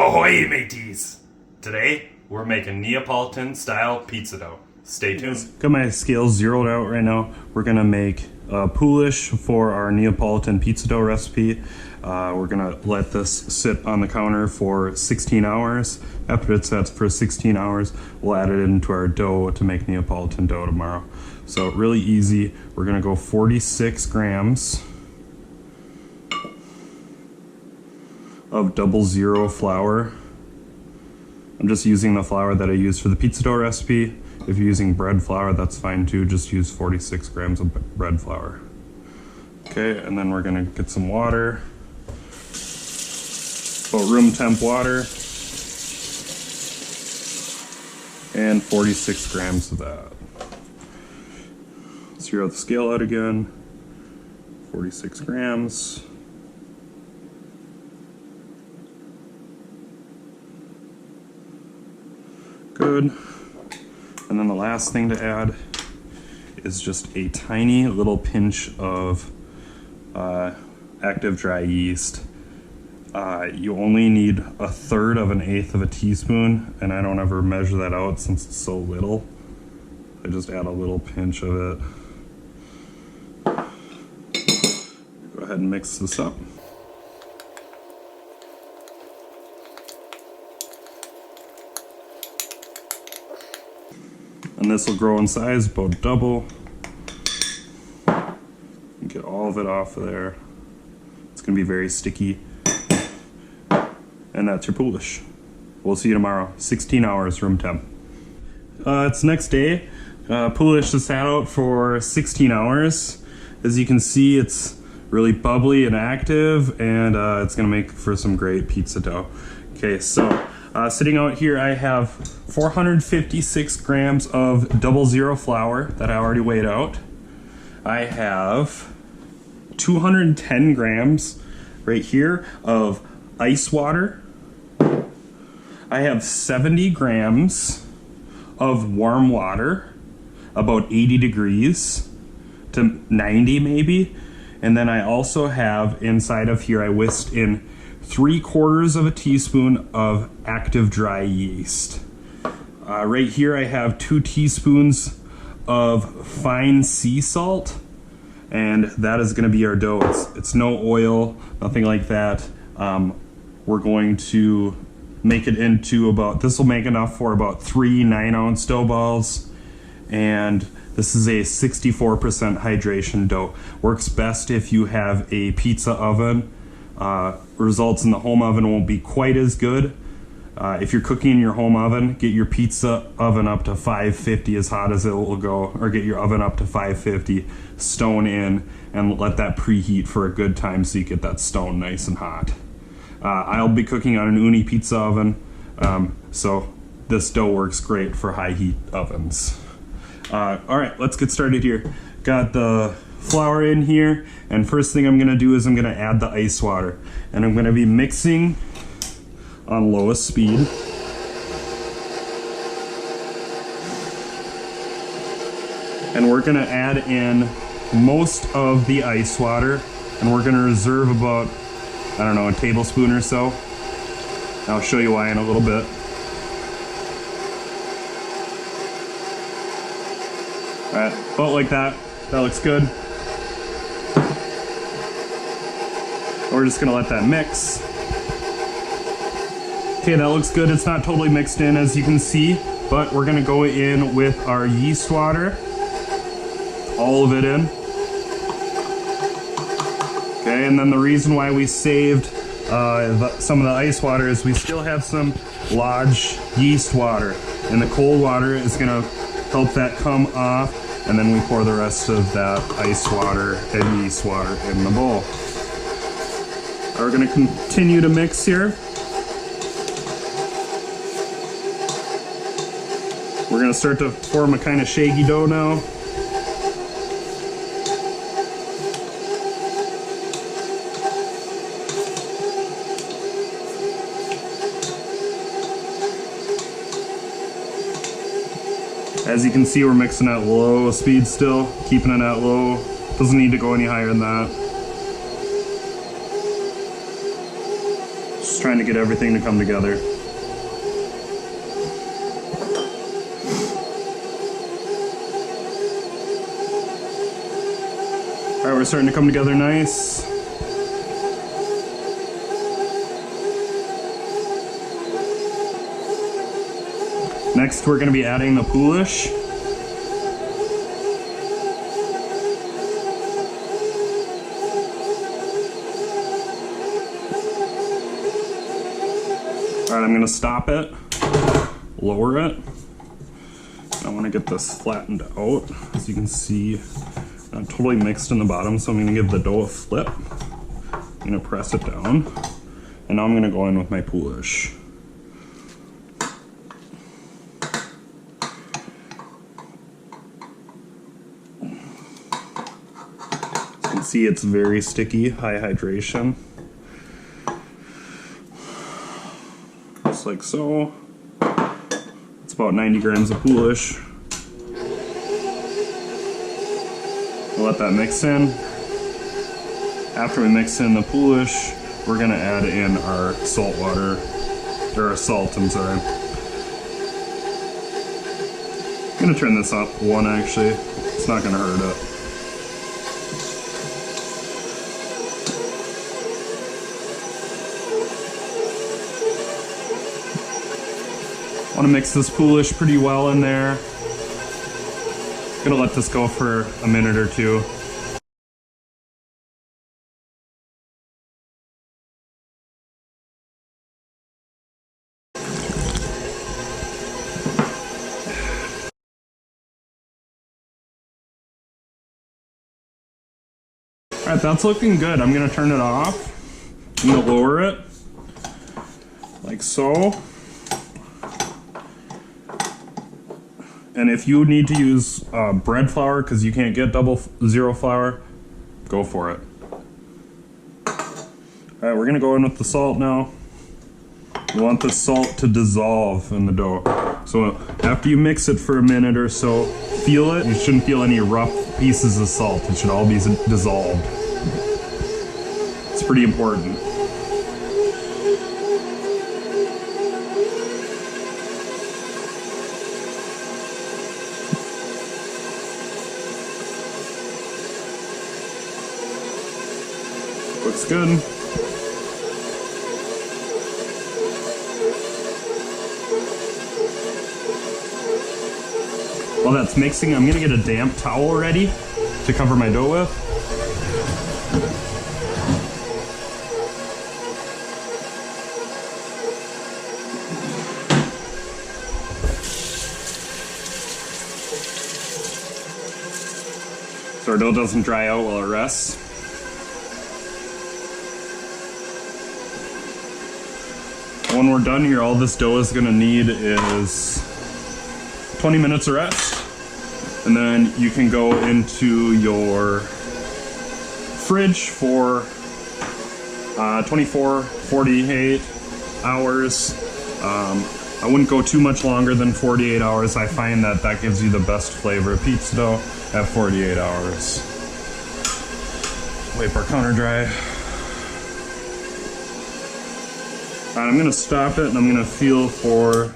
Ahoy, mateys! Today, we're making Neapolitan style pizza dough. Stay tuned. Got my scales zeroed out right now. We're gonna make poolish for our Neapolitan pizza dough recipe. We're gonna let this sit on the counter for 16 hours. After it sets for 16 hours, we'll add it into our dough to make Neapolitan dough tomorrow. So really easy. We're gonna go 46 grams of 00 flour. I'm just using the flour that I use for the pizza dough recipe. If you're using bread flour, that's fine too. Just use 46 grams of bread flour. Okay, and then we're gonna get some water. About room temp water. And 46 grams of that. Zero the scale out again. 46 grams. Good. And then the last thing to add is just a tiny little pinch of active dry yeast. You only need 1/3 of an eighth of a teaspoon, and I don't ever measure that out since it's so little. I just add a little pinch of it. Go ahead and mix this up. And this will grow in size, about double. Get all of it off of there. It's gonna be very sticky. And that's your poolish. We'll see you tomorrow, 16 hours, room temp. It's next day. Poolish is sat out for 16 hours. As you can see, it's really bubbly and active, and it's gonna make for some great pizza dough. Okay, so sitting out here, I have 456 grams of 00 flour that I already weighed out. I have 210 grams right here of ice water. I have 70 grams of warm water, about 80 degrees to 90 maybe. And then I also have inside of here, I whisked in 3/4 of a teaspoon of active dry yeast. Right here I have 2 teaspoons of fine sea salt, and that is gonna be our dough. It's no oil, nothing like that. We're going to make it into about, this will make enough for about 3 9-ounce dough balls, and this is a 64% hydration dough. Works best if you have a pizza oven. Results in the home oven won't be quite as good. If you're cooking in your home oven, get your pizza oven up to 550 as hot as it will go, or get your oven up to 550, stone in, and let that preheat for a good time so you get that stone nice and hot. I'll be cooking on an uni pizza oven, so this dough works great for high heat ovens. All right, let's get started here. Got the flour in here, and first thing I'm gonna do is I'm gonna add the ice water, and I'm gonna be mixing on lowest speed. And we're gonna add in most of the ice water, and we're gonna reserve about, I don't know, a tablespoon or so. I'll show you why in a little bit. All right, about like that. That looks good. We're just gonna let that mix. Okay, that looks good. It's not totally mixed in, as you can see, but we're gonna go in with our yeast water. All of it in. Okay, and then the reason why we saved some of the ice water is we still have some lodge yeast water, and the cold water is gonna help that come off, and then we pour the rest of that ice water and yeast water in the bowl. We're gonna continue to mix here. We're gonna start to form a kind of shaggy dough now. As you can see, we're mixing at low speed still, keeping it at low. Doesn't need to go any higher than that. Just trying to get everything to come together. Alright, we're starting to come together nice. Next, we're going to be adding the poolish. Alright, I'm going to stop it, lower it. I want to get this flattened out. As you can see, not totally mixed in the bottom, so I'm going to give the dough a flip. I'm going to press it down. And now I'm going to go in with my poolish. As you can see, it's very sticky, high hydration. Just like so. It's about 90 grams of poolish. We'll let that mix in. After we mix in the poolish, we're gonna add in our salt water, or our salt, I'm sorry. I'm gonna turn this up one actually. It's not gonna hurt it. Want to mix this poolish pretty well in there. Gonna let this go for a minute or two. Alright, that's looking good. I'm gonna turn it off. I'm gonna lower it like so. And if you need to use bread flour because you can't get zero flour, go for it. Alright, we're gonna go in with the salt now. You want the salt to dissolve in the dough. So after you mix it for a minute or so, feel it. You shouldn't feel any rough pieces of salt. It should all be dissolved. It's pretty important. Looks good. While that's mixing, I'm gonna get a damp towel ready to cover my dough with. So our dough doesn't dry out while it rests. When we're done here, all this dough is gonna need is 20 minutes of rest. And then you can go into your fridge for 24, 48 hours. I wouldn't go too much longer than 48 hours. I find that that gives you the best flavor of pizza dough at 48 hours. Wipe our counter dry. I'm gonna stop it and I'm gonna feel to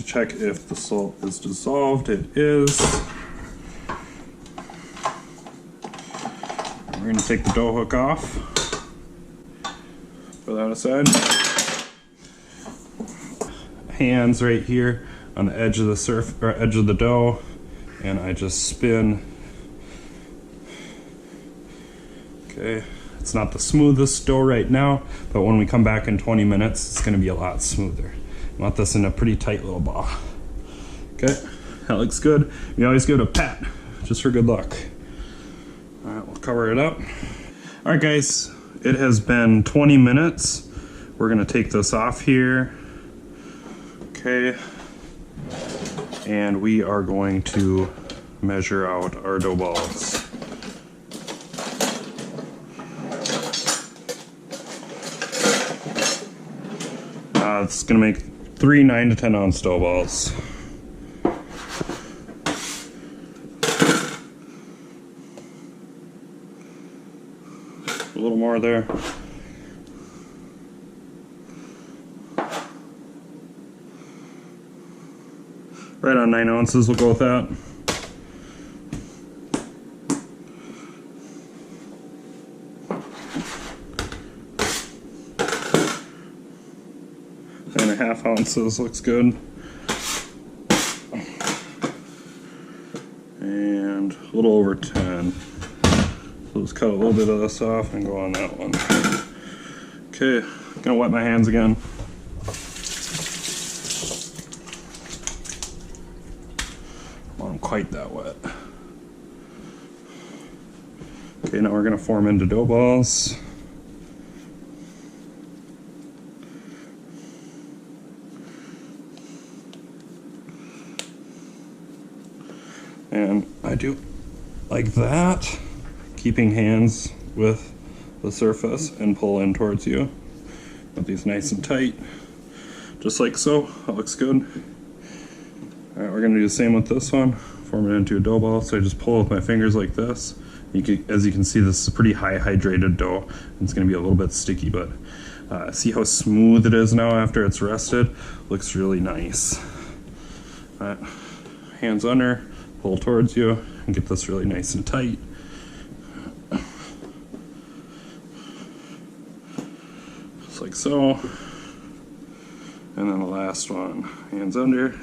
check if the salt is dissolved. It is. We're gonna take the dough hook off. Put that aside. Hands right here on the edge of the edge of the dough, and I just spin. Okay. It's not the smoothest dough right now, but when we come back in 20 minutes, it's gonna be a lot smoother. I want this in a pretty tight little ball. Okay, that looks good. You always give it a pat, just for good luck. All right, we'll cover it up. All right, guys, it has been 20 minutes. We're gonna take this off here. Okay, and we are going to measure out our dough balls. It's gonna make 3 9 to 10 ounce dough balls. A little more there. Right on 9 ounces, we'll go with that. And 1/2 ounces looks good. And a little over 10. So let's cut a little bit of this off and go on that one. Okay, gonna wet my hands again. Not quite that wet. Okay, now we're gonna form into dough balls. And I do like that, keeping hands with the surface, and pull in towards you. Get these nice and tight, just like so. That looks good. Alright, we're going to do the same with this one. Form it into a dough ball. So I just pull with my fingers like this. As you can see, this is a pretty high hydrated dough. It's going to be a little bit sticky, but see how smooth it is now after it's rested? Looks really nice. Hands under, pull towards you, and get this really nice and tight. Just like so. And then the last one, hands under,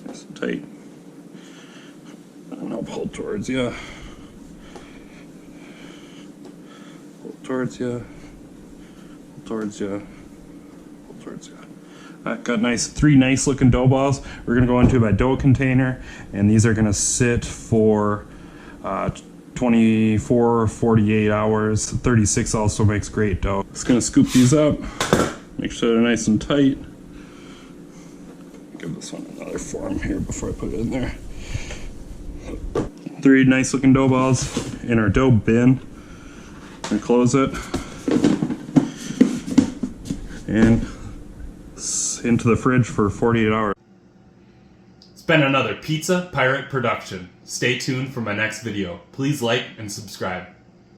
nice and tight. And I'll pull towards you. Pull towards you. Pull towards you. Pull towards you. Got three nice looking dough balls. We're gonna go into my dough container, and these are gonna sit for 24, 48 hours. 36 also makes great dough. Just gonna scoop these up, make sure they're nice and tight. Give this one another form here before I put it in there. Three nice looking dough balls in our dough bin. And close it. And into the fridge for 48 hours. It's been another Pizza Pirate production. Stay tuned for my next video. Please like and subscribe.